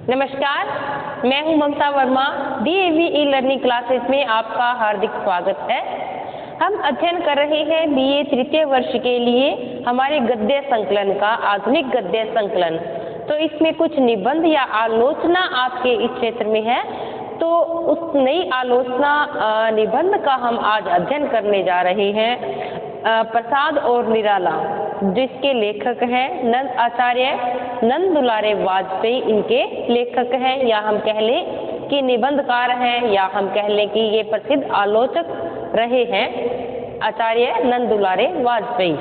नमस्कार, मैं हूं Mamta Verma. DAV e learning classes में आपका हार्दिक स्वागत है। हम अध्ययन कर रहे हैं बीए तृतीय वर्ष के लिए हमारे गद्य संकलन का आधुनिक गद्य संकलन। तो इसमें कुछ निबंध या आलोचना आपके इस क्षेत्र में है, तो उस नई आलोचना निबंध का हम आज अध्ययन करने जा रहे हैं। प्रसाद और निराला, जिसके लेखक हैं आचार्य नंद दुलारे वाजपेयी, इनके लेखक हैं, या हम कह लें कि निबंधकार हैं, या हम कह लें कि ये प्रसिद्ध आलोचक रहे हैं, आचार्य नंद दुलारे वाजपेयी।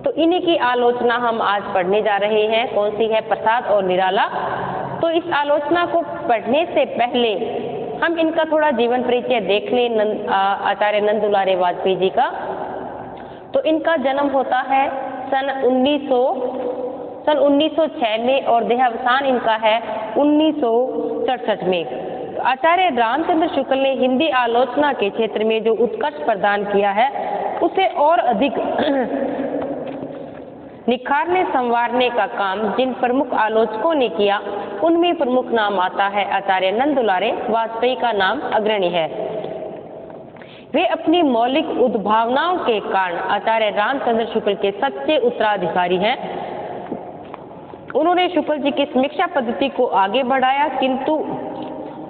तो इन्हीं की आलोचना हम आज पढ़ने जा रहे हैं। कौन सी है? प्रसाद और निराला। तो इस आलोचना को पढ़ने से पहले हम इनका थोड़ा जीवन परिचय देख लें, आचार्य नंद दुलारे वाजपेयी जी का। तो इनका जन्म होता है सन 1906 में और देहावसान इनका है 1967 में। तो आचार्य रामचंद्र शुक्ल ने हिंदी आलोचना के क्षेत्र में जो उत्कर्ष प्रदान किया है, उसे और अधिक निखारने संवारने का काम जिन प्रमुख आलोचकों ने किया, उनमें प्रमुख नाम आता है आचार्य नंद दुलारे वाजपेयी का नाम अग्रणी है। वे अपनी मौलिक उद्भावनाओं के कारण आचार्य रामचंद्र शुक्ल के सच्चे उत्तराधिकारी हैं। उन्होंने शुक्ल जी की समीक्षा पद्धति को आगे बढ़ाया, किंतु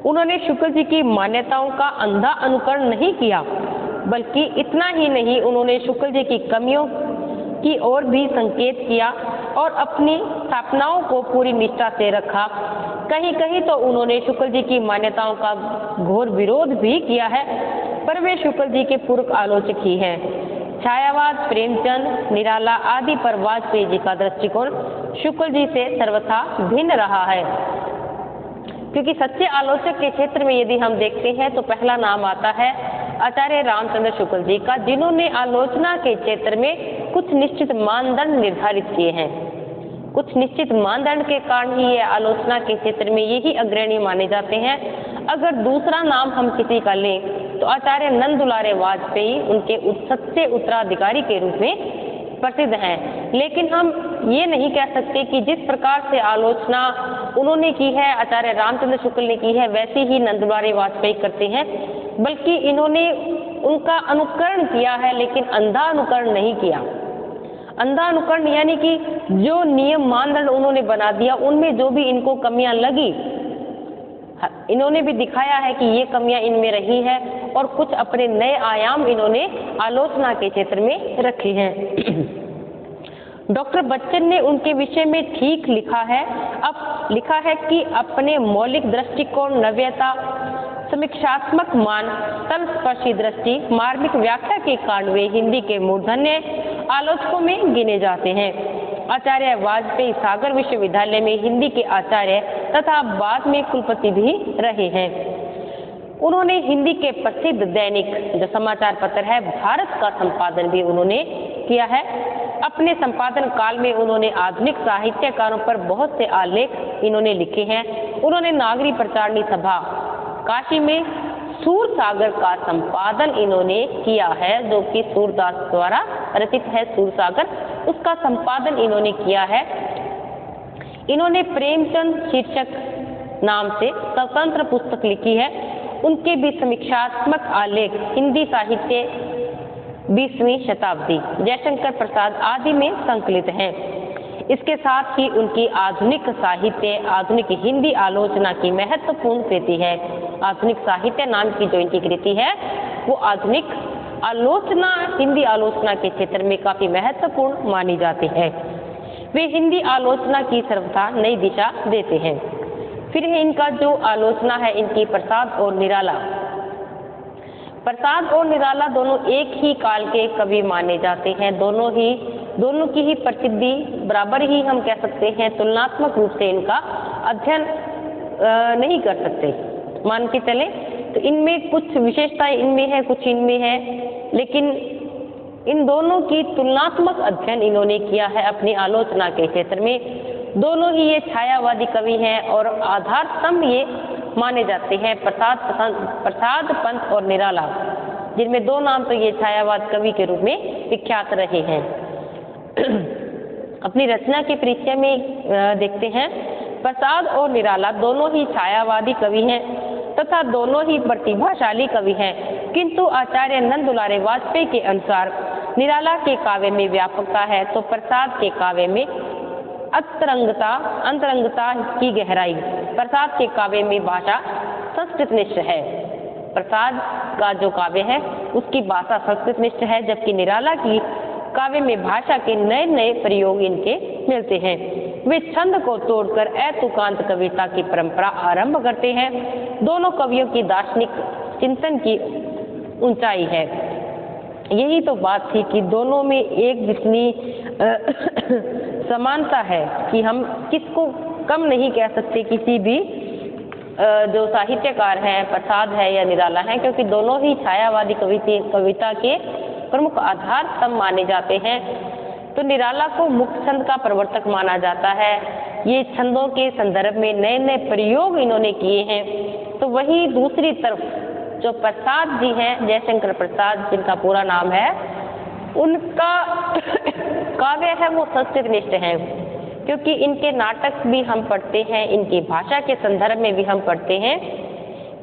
उन्होंने शुक्ल जी की मान्यताओं का अंधा अनुकरण नहीं किया, बल्कि इतना ही नहीं, उन्होंने शुक्ल जी की कमियों की ओर भी संकेत किया और अपनी स्थापनाओं को पूरी निष्ठा से रखा। कहीं कहीं तो उन्होंने शुक्ल जी की मान्यताओं का घोर विरोध भी किया है, पर वे शुक्ल जी के पूर्व आलोचक ही हैं। छायावाद, प्रेमचंद, निराला आदि पर वाजपेयी जी का दृष्टिकोण शुक्ल जी से सर्वथा भिन्न रहा है। क्योंकि सच्चे आलोचक के क्षेत्र में यदि हम देखते हैं तो पहला नाम आता है आचार्य रामचंद्र शुक्ल जी का, जिन्होंने आलोचना के क्षेत्र में कुछ निश्चित मानदंड निर्धारित किए हैं। कुछ निश्चित मानदंड के कारण ही ये आलोचना के क्षेत्र में यही अग्रणी माने जाते हैं। अगर दूसरा नाम हम किसी का लें तो आचार्य नंद दुलारे वाजपेयी उनके सच्चे उत्तराधिकारी के रूप में प्रसिद्ध हैं। लेकिन हम ये नहीं कह सकते कि जिस प्रकार से आलोचना उन्होंने की है, आचार्य रामचंद्र शुक्ल ने की है, वैसे ही नंद दुलारे वाजपेयी करते हैं, बल्कि इन्होंने उनका अनुकरण किया है, लेकिन अंधा अनुकरण नहीं किया। अंधा अनुकरण यानी कि जो नियम मानदंड उन्होंने बना दिया, उनमें जो भी इनको कमियां लगी, इन्होंने भी दिखाया है कि ये कमियां इनमें रही हैं, और कुछ अपने नए आयाम इन्होंने आलोचना के क्षेत्र में रखे हैं। डॉक्टर बच्चन ने उनके विषय में ठीक लिखा है। अब लिखा है कि अपने मौलिक दृष्टिकोण, नव्यता, समीक्षात्मक मान, तलस्पर्शी दृष्टि, मार्मिक व्याख्या के कारण वे हिंदी के मूर्धन्य आलोचकों में गिने जाते हैं। आचार्य वाजपेयी सागर विश्वविद्यालय में हिंदी के आचार्य तथा बाद में कुलपति भी रहे हैं। उन्होंने हिंदी के प्रसिद्ध दैनिक जो समाचार पत्र है भारत का संपादन भी उन्होंने किया है। अपने संपादन काल में उन्होंने आधुनिक साहित्यकारों पर बहुत से आलेख इन्होंने लिखे हैं। उन्होंने नागरी प्रचारणी सभा काशी में सूरसागर का संपादन इन्होंने किया है, जो कि सूरदास द्वारा रचित है सूरसागर, उसका संपादन इन्होंने किया है। इन्होंने प्रेमचंद शीर्षक नाम से स्वतंत्र पुस्तक लिखी है। उनके भी समीक्षात्मक आलेख हिंदी साहित्य 20वीं शताब्दी, जयशंकर प्रसाद आदि में संकलित हैं। इसके साथ ही उनकी आधुनिक साहित्य, आधुनिक हिंदी आलोचना की महत्वपूर्ण कृति है। आधुनिक साहित्य नाम की जो इनकी कृति है, वो आधुनिक आलोचना, हिंदी आलोचना के क्षेत्र में काफी महत्वपूर्ण मानी जाती है। वे हिंदी आलोचना की सर्वथा नई दिशा देते हैं। फिर इनका जो आलोचना है इनकी प्रसाद और निराला। प्रसाद और निराला दोनों एक ही काल के कवि माने जाते हैं। दोनों की ही प्रसिद्धि बराबर ही हम कह सकते हैं। तुलनात्मक रूप से इनका अध्ययन नहीं कर सकते, मान के चले तो इनमें कुछ विशेषताएं इनमें है, कुछ इनमें है, लेकिन इन दोनों की तुलनात्मक अध्ययन इन्होंने किया है अपनी आलोचना के क्षेत्र में। दोनों ही ये छायावादी कवि हैं और आधार स्तंभ ये माने जाते हैं, प्रसाद पंत और निराला, जिनमें दो नाम तो ये छायावाद कवि के रूप में विख्यात रहे हैं। अपनी रचना के परिचय में देखते हैं प्रसाद और निराला दोनों ही छायावादी कवि हैं तथा दोनों ही प्रतिभाशाली कवि हैं, किंतु आचार्य नंद दुलारे वाजपेयी के अनुसार निराला के काव्य में व्यापकता है तो प्रसाद के काव्य में अंतरंगता की गहराई। प्रसाद के काव्य में भाषा संस्कृतनिष्ठ है, प्रसाद का जो काव्य है उसकी भाषा संस्कृतनिष्ठ है, जबकि निराला की काव्य में भाषा के नए नए प्रयोग इनके मिलते हैं। वे छंद को तोड़कर अतुकांत कविता की परंपरा आरंभ करते हैं। दोनों कवियों की दार्शनिक चिंतन की ऊंचाई है। यही तो बात थी कि दोनों में एक जितनी समानता है कि हम किसको कम नहीं कह सकते, किसी भी जो साहित्यकार हैं, प्रसाद है या निराला है, क्योंकि दोनों ही छायावादी कविता के प्रमुख आधार स्तंभ माने जाते हैं। तो निराला को मुख्य छंद का प्रवर्तक माना जाता है। ये छंदों के संदर्भ में नए नए प्रयोग इन्होंने किए हैं। तो वही दूसरी तरफ जो प्रसाद जी हैं, जयशंकर प्रसाद जिनका पूरा नाम है, उनका काव्य है वो संस्कृतनिष्ठ है, क्योंकि इनके नाटक भी हम पढ़ते हैं, इनकी भाषा के संदर्भ में भी हम पढ़ते हैं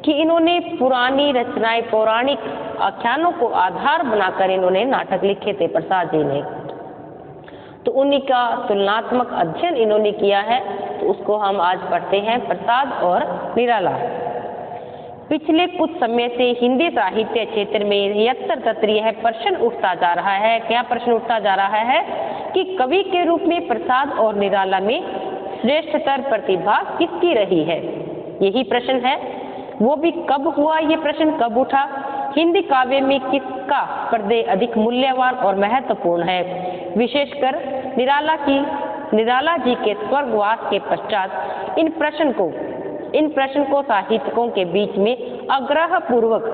कि इन्होंने पुरानी रचनाएं, पौराणिक आख्यानों को आधार बनाकर इन्होंने नाटक लिखे थे प्रसाद जी ने। तो उन्हीं का तुलनात्मक अध्ययन इन्होंने किया है, तो उसको हम आज पढ़ते हैं, प्रसाद और निराला। पिछले कुछ समय से हिंदी साहित्य क्षेत्र में यत्र तत्र यह प्रश्न उठता जा रहा है। क्या प्रश्न उठता जा रहा है कि कवि के रूप में प्रसाद और निराला में श्रेष्ठतर प्रतिभा किसकी रही है? यही प्रश्न है। वो भी कब हुआ, ये प्रश्न कब उठा? हिंदी काव्य में किसका पर्दे अधिक मूल्यवान और महत्वपूर्ण है? विशेषकर निराला जी के स्वर्गवास के पश्चात इन प्रश्न को साहित्यकों के बीच में आग्रह पूर्वक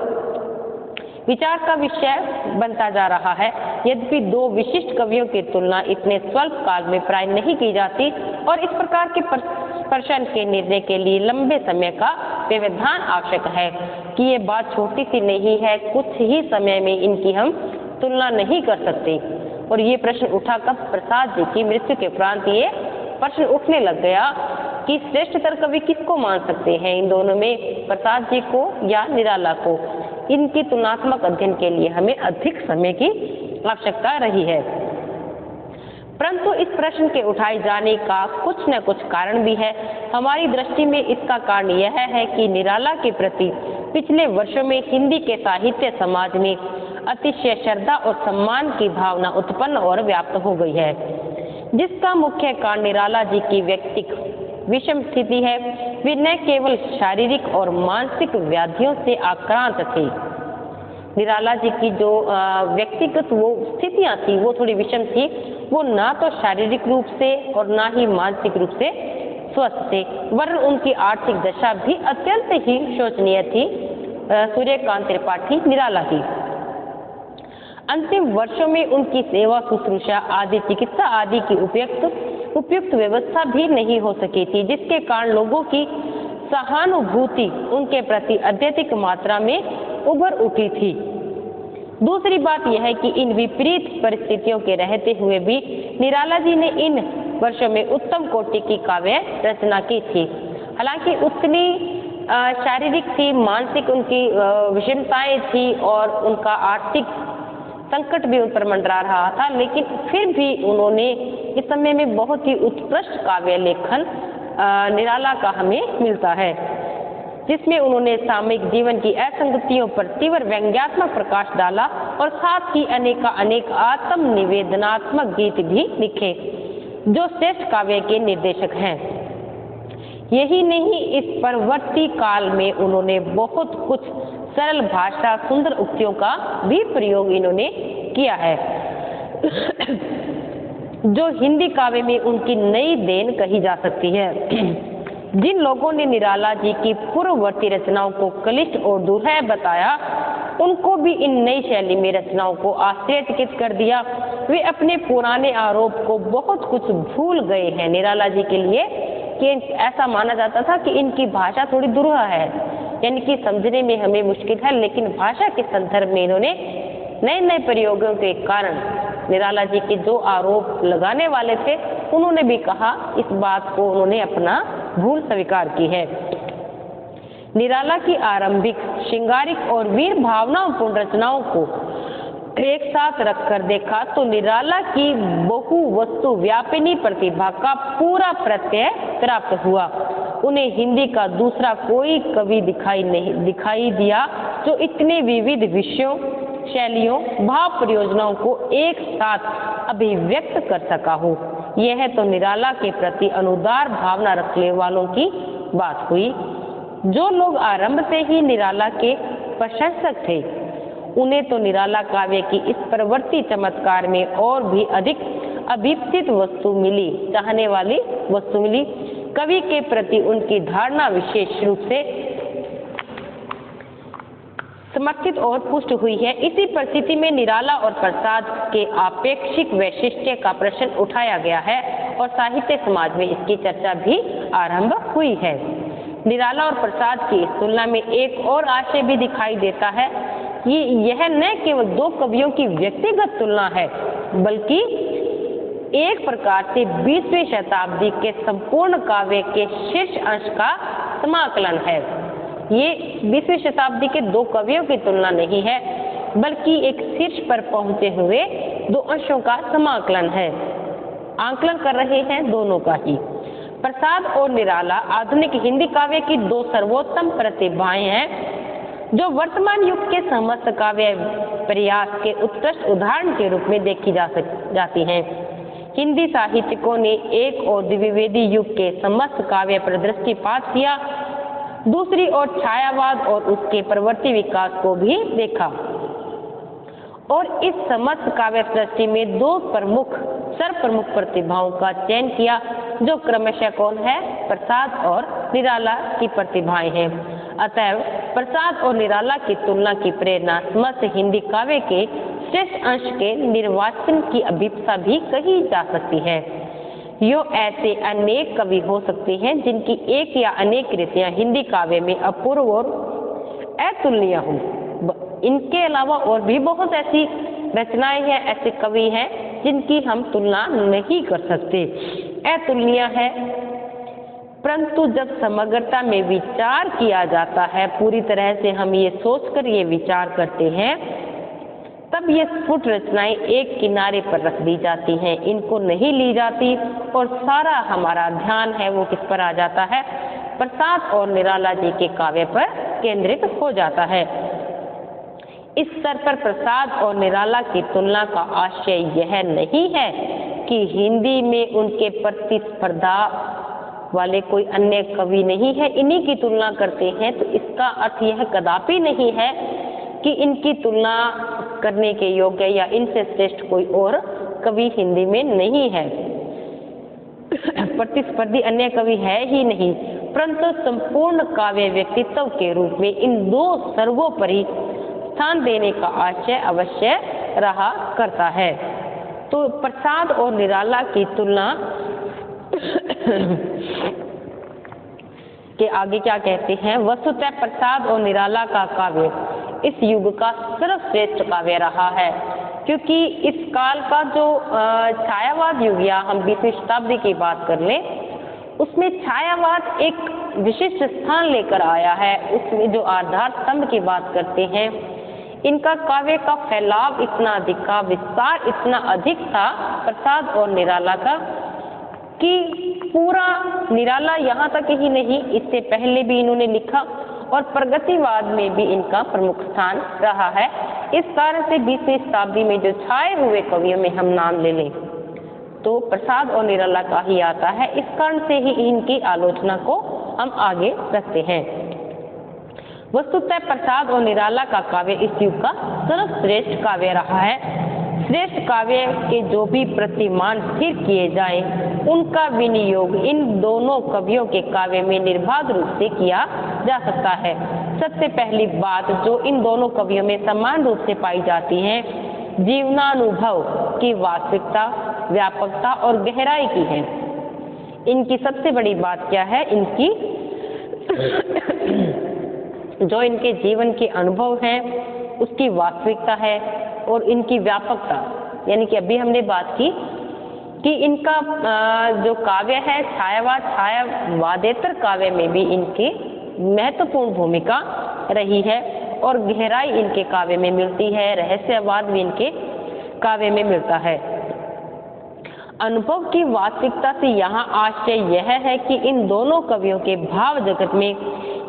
विचार का विषय बनता जा रहा है। यद्यपि दो विशिष्ट कवियों की तुलना इतने स्वल्प काल में प्राय नहीं की जाती और इस प्रकार के प्रश्न के निर्णय के लिए लंबे समय का व्यवधान आवश्यक है कि ये बात छोटी सी नहीं है, कुछ ही समय में इनकी हम तुलना नहीं कर सकते। और ये प्रश्न उठा कब? प्रसाद जी की मृत्यु के उपरांत ये प्रश्न उठने लग गया कि श्रेष्ठतर कवि किसको मान सकते हैं इन दोनों में, प्रसाद जी को या निराला को। इनकी तुलनात्मक अध्ययन के लिए हमें अधिक समय की आवश्यकता रही है। परंतु इस प्रश्न के उठाए जाने का कुछ न कुछ कारण भी है। हमारी दृष्टि में इसका कारण यह है कि निराला के प्रति पिछले वर्षों में हिंदी के साहित्य समाज में अतिशय श्रद्धा और सम्मान की भावना उत्पन्न और व्याप्त हो गई है, जिसका मुख्य कारण निराला जी की व्यक्तिक विषम स्थिति है। वे न केवल शारीरिक और मानसिक व्याधियों से आक्रांत थे। निराला जी की जो व्यक्तिगत वो स्थितियां थी वो थोड़ी विषम थी। वो ना तो शारीरिक रूप से और ना ही मानसिक रूप से स्वस्थ थे, वरन उनकी आर्थिक दशा भी अत्यंत ही शोचनीय थी। सूर्यकांत त्रिपाठी निराला की अंतिम वर्षों में उनकी सेवा शुश्रूषा आदि चिकित्सा आदि की उपयुक्त व्यवस्था भी नहीं हो सकी थी, जिसके कारण लोगों की सहानुभूति उनके प्रति अत्यधिक मात्रा में उभर उठी थी। दूसरी बात यह है कि इन विपरीत परिस्थितियों के रहते हुए भी निराला जी ने इन वर्षों में उत्तम कोटि की काव्य रचना की थी। हालांकि उतनी शारीरिक थी, मानसिक उनकी विषमताएं थी और उनका आर्थिक संकट भी उन पर मंडरा रहा था, लेकिन फिर भी उन्होंने इस समय में बहुत ही उत्कृष्ट काव्य लेखन निराला का हमें मिलता है, जिसमें उन्होंने सामयिक जीवन की असंगतियों पर तीव्र व्यंग्यात्मक प्रकाश डाला और साथ ही अनेक आत्म निवेदनात्मक गीत भी लिखे, जो श्रेष्ठ काव्य के निर्देशक हैं। यही नहीं, इस परवर्ती काल में उन्होंने बहुत कुछ सरल भाषा, सुंदर उक्तियों का भी प्रयोग इन्होंने किया है, जो हिंदी काव्य में उनकी नई देन कही जा सकती है। जिन लोगों ने निराला जी की पूर्ववर्ती रचनाओं को क्लिष्ट और दुर्लभ बताया, उनको भी इन नई शैली में रचनाओं को आश्चर्यचकित कर दिया। वे अपने पुराने आरोप को बहुत कुछ भूल गए हैं। निराला जी के लिए कि ऐसा माना जाता था कि इनकी भाषा थोड़ी दुर्लभ है, यानी कि समझने में हमें मुश्किल है, लेकिन भाषा के संदर्भ में इन्होंने नए नए प्रयोगों के कारण निराला जी के जो आरोप लगाने वाले थे, उन्होंने भी कहा, इस बात को उन्होंने अपना भूल स्वीकार की है। निराला की आरंभिक श्रृंगारिक और वीर भावनापूर्ण रचनाओं को एक साथ रखकर देखा तो निराला की बहु वस्तु व्यापिनी प्रतिभा का पूरा प्रत्यय प्राप्त हुआ। उन्हें हिंदी का दूसरा कोई कवि दिखाई दिया जो इतने विविध विषयों, शैलियों, भाव परियोजनाओं को एक साथ अभिव्यक्त कर सका हो। यह तो निराला के प्रति अनुदार भावना रखने वालों की बात हुई। जो लोग आरंभ से ही निराला के प्रशंसक थे, उन्हें तो निराला काव्य की इस प्रवृत्ति चमत्कार में और भी अधिक अभीप्सित वस्तु मिली, चाहने वाली वस्तु मिली। कवि के प्रति उनकी धारणा विशेष रूप से समर्थित और पुष्ट हुई है। इसी परिस्थिति में निराला और प्रसाद के आपेक्षिक वैशिष्ट्य का प्रश्न उठाया गया है और साहित्य समाज में इसकी चर्चा भी आरंभ हुई है। निराला और प्रसाद की इस तुलना में एक और आशय भी दिखाई देता है कि यह न केवल दो कवियों की व्यक्तिगत तुलना है, बल्कि एक प्रकार से 20वीं शताब्दी के संपूर्ण काव्य के शीर्ष अंश का समाकलन है। ये 20वीं शताब्दी के दो कवियों की तुलना नहीं है, बल्कि एक शीर्ष पर पहुंचे हुए दो अंशों का समाकलन है। आकलन कर रहे हैं दोनों का ही। प्रसाद और निराला आधुनिक हिंदी काव्य की दो सर्वोत्तम प्रतिभाएं हैं, जो वर्तमान युग के समस्त काव्य प्रयास के उत्कृष्ट उदाहरण के रूप में देखी जाती हैं। हिंदी साहित्यिकों ने एक और द्विवेदी युग के समस्त काव्य पर दृष्टिपात किया, दूसरी ओर छायावाद और उसके प्रवृत्ति विकास को भी देखा और इस समस्त काव्य सृष्टि में दो सर्वप्रमुख प्रतिभाओं का चयन किया, जो क्रमशः कौन है? प्रसाद और निराला की प्रतिभाएं हैं। अतएव प्रसाद और निराला की तुलना की प्रेरणा समस्त हिंदी काव्य के श्रेष्ठ अंश के निर्वाचन की अभिप्सा भी कही जा सकती है। यो ऐसे अनेक कवि हो सकते हैं जिनकी एक या अनेक कृतियां हिंदी काव्य में अपूर्व और अतुलनीय हो। इनके अलावा और भी बहुत ऐसी रचनाएं हैं, ऐसे कवि हैं जिनकी हम तुलना नहीं कर सकते, अतुलनीय है। परंतु जब समग्रता में विचार किया जाता है, पूरी तरह से हम ये सोचकर ये विचार करते हैं, तब ये स्फुट रचनाएं एक किनारे पर रख दी जाती हैं, इनको नहीं ली जाती और सारा हमारा ध्यान है वो किस पर आ जाता है? प्रसाद और निराला जी के काव्य पर केंद्रित हो जाता है। इस स्तर पर प्रसाद और निराला की तुलना का आशय यह नहीं है कि हिंदी में उनके प्रतिस्पर्धा वाले कोई अन्य कवि नहीं है, इन्हीं की तुलना करते हैं, तो इसका अर्थ यह कदापि नहीं है कि इनकी तुलना करने के योग्य या इनसे श्रेष्ठ कोई और कवि हिंदी में नहीं है। प्रतिस्पर्धी अन्य कवि है ही नहीं, परंतु संपूर्ण काव्य व्यक्तित्व के रूप में इन दो सर्वोपरि स्थान देने का आशय अवश्य रहा करता है। तो प्रसाद और निराला की तुलना के आगे क्या कहते हैं? वस्तुतः प्रसाद और निराला का काव्य इस युग का सर्वश्रेष्ठ काव्य रहा है, क्योंकि इस काल का जो छायावाद युग या हम 20वीं शताब्दी की बात कर लें, उसमें छायावाद एक विशिष्ट स्थान लेकर आया है। उसमें जो आधार स्तंभ की बात करते हैं, इनका काव्य का फैलाव इतना अधिक था, विस्तार इतना अधिक था प्रसाद और निराला का, कि पूरा निराला यहाँ तक ही नहीं, इससे पहले भी इन्होंने लिखा और प्रगतिवाद में भी इनका प्रमुख स्थान रहा है। इस कारण से 20वीं शताब्दी में जो छाए हुए कवियों में हम नाम ले लें तो प्रसाद और निराला का ही आता है। इस कारण से ही इनकी आलोचना को हम आगे रखते हैं। वस्तुतः प्रसाद और निराला का काव्य इस युग का सर्वश्रेष्ठ काव्य रहा है। श्रेष्ठ काव्य के जो भी प्रतिमान स्थिर किए जाएं, उनका विनियोग इन दोनों कवियों के काव्य में निर्बाध रूप से किया जा सकता है। सबसे पहली बात जो इन दोनों कवियों में समान रूप से पाई जाती है, जीवनानुभव की वास्तविकता, व्यापकता और गहराई की है। इनकी सबसे बड़ी बात क्या है? इनकी जो इनके जीवन के अनुभव हैं उसकी वास्तविकता है और इनकी व्यापकता, यानी कि अभी हमने बात की कि इनका जो काव्य है छायावादेतर काव्य में भी इनकी महत्वपूर्ण भूमिका रही है और गहराई इनके काव्य में मिलती है, रहस्यवाद भी इनके काव्य में मिलता है। अनुभव की वास्तविकता से यहाँ आशय यह है कि इन दोनों कवियों के भाव जगत में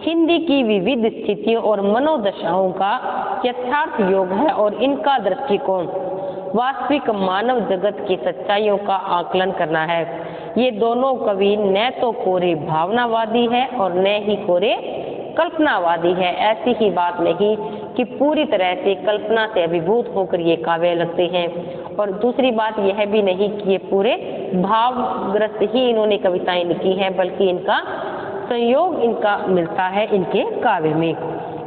हिंदी की विविध स्थितियों और मनोदशाओं का यथार्थ योग है और इनका दृष्टिकोण वास्तविक मानव जगत की सच्चाइयों का आकलन करना है। ये दोनों कवि न तो कोरे भावनावादी है और न ही कोरे कल्पनावादी है। ऐसी ही बात नहीं कि पूरी तरह से कल्पना से अभिभूत होकर ये काव्य लगते हैं, और दूसरी बात यह भी नहीं कि ये पूरे भावग्रस्त ही इन्होंने कविताएं लिखी हैं, बल्कि इनका संयोग इनका मिलता है इनके काव्य में।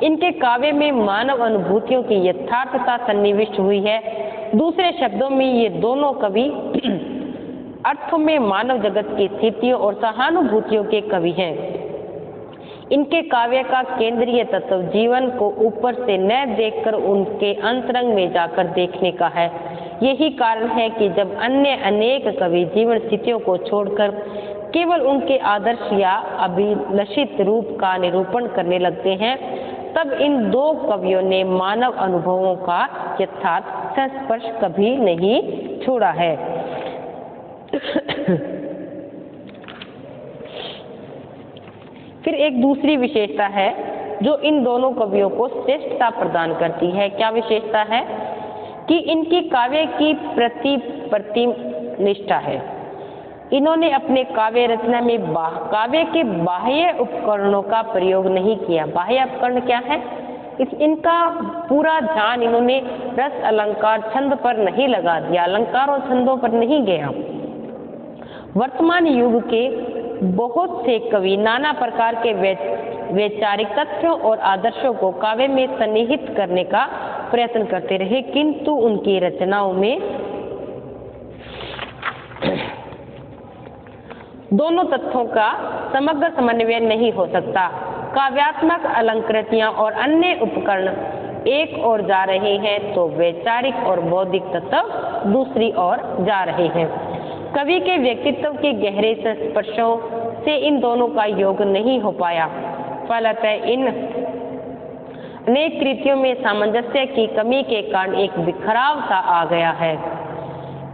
इनके काव्य में मानव अनुभूतियों की यथार्थता सन्निविष्ट हुई है। दूसरे शब्दों में ये दोनों कवि अर्थों में मानव जगत की स्थितियों और सहानुभूतियों के कवि हैं। इनके काव्य का केंद्रीय तत्व जीवन को ऊपर से न देखकर उनके अंतरंग में जाकर देखने का है। यही कारण है कि जब अन्य अनेक कवि जीवन स्थितियों को छोड़कर केवल उनके आदर्श या अभिलषित रूप का निरूपण करने लगते हैं, तब इन दो कवियों ने मानव अनुभवों का यथार्थ संस्पर्श कभी नहीं छोड़ा है। फिर एक दूसरी विशेषता है जो इन दोनों कवियों को श्रेष्ठता प्रदान करती है। क्या विशेषता है? कि इनकी काव्य की प्रतिम निष्ठा है। इन्होंने अपने काव्य रचना में काव्य के बाह्य उपकरणों का प्रयोग नहीं किया। बाह्य उपकरण क्या है? इनका पूरा ध्यान इन्होंने रस अलंकार छंद पर नहीं लगा दिया, अलंकार और छंदों पर नहीं गया। वर्तमान युग के बहुत से कवि नाना प्रकार के वैचारिक तथ्यों और आदर्शों को काव्य में सन्निहित करने का प्रयत्न करते रहे, किंतु उनकी रचनाओं में दोनों तत्वों का समग्र समन्वय नहीं हो सकता। काव्यात्मक अलंकृतियां और अन्य उपकरण एक ओर जा रहे हैं तो वैचारिक और बौद्धिक तत्व दूसरी ओर जा रहे हैं। कवि के व्यक्तित्व के गहरे संस्पर्शों से इन दोनों का योग नहीं हो पाया। फलतः इन अनेक कृतियों में सामंजस्य की कमी के कारण एक बिखराव सा आ गया है।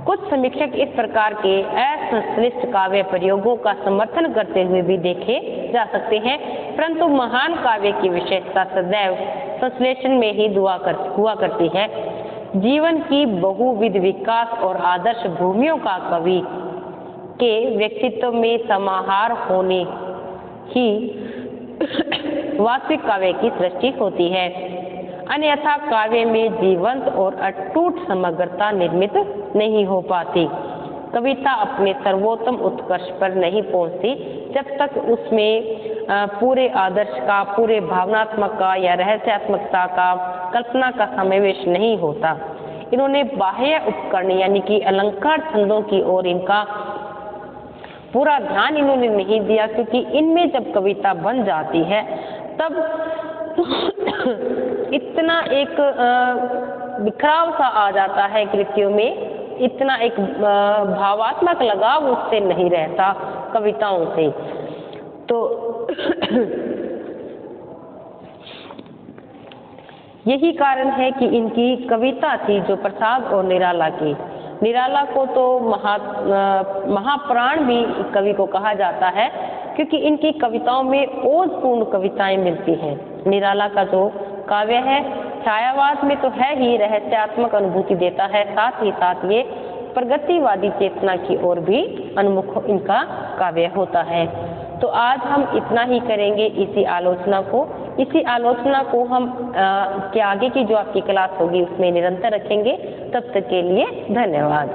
कुछ समीक्षक इस प्रकार के असंश्लिष्ट काव्य प्रयोगों का समर्थन करते हुए भी देखे जा सकते हैं, परंतु महान काव्य की विशेषता सदैव संश्लेषण में ही हुआ करती है। जीवन की बहुविध विकास और आदर्श भूमियों का कवि के व्यक्तित्व में समाहार होने ही वास्तविक काव्य की सृष्टि होती है। अन्यथा काव्य में जीवंत और अटूट समग्रता निर्मित नहीं हो पाती। कविता अपने सर्वोत्तम उत्कर्ष पर नहीं पहुंचती जब तक उसमें पूरे आदर्श का, पूरे भावनात्मक का या रहस्यात्मकता का, कल्पना का समावेश नहीं होता। इन्होंने बाह्य उपकरण यानी कि अलंकार छंदों की ओर इनका पूरा ध्यान इन्होंने नहीं दिया, क्योंकि इनमें जब कविता बन जाती है तब इतना एक बिखराव सा आ जाता है कृतियों में, इतना एक भावात्मक लगाव उससे नहीं रहता कविताओं से। तो यही कारण है कि इनकी कविता थी जो प्रसाद और निराला की। निराला को तो महाप्राण भी कवि को कहा जाता है, क्योंकि इनकी कविताओं में ओजपूर्ण कविताएं मिलती हैं। निराला का जो काव्य है छायावाद में तो है ही, रहस्यात्मक अनुभूति देता है, साथ ही साथ ये प्रगतिवादी चेतना की ओर भी उन्मुख इनका काव्य होता है। तो आज हम इतना ही करेंगे इसी आलोचना को हम के आगे की जो आपकी क्लास होगी उसमें निरंतर रखेंगे। तब तक के लिए धन्यवाद।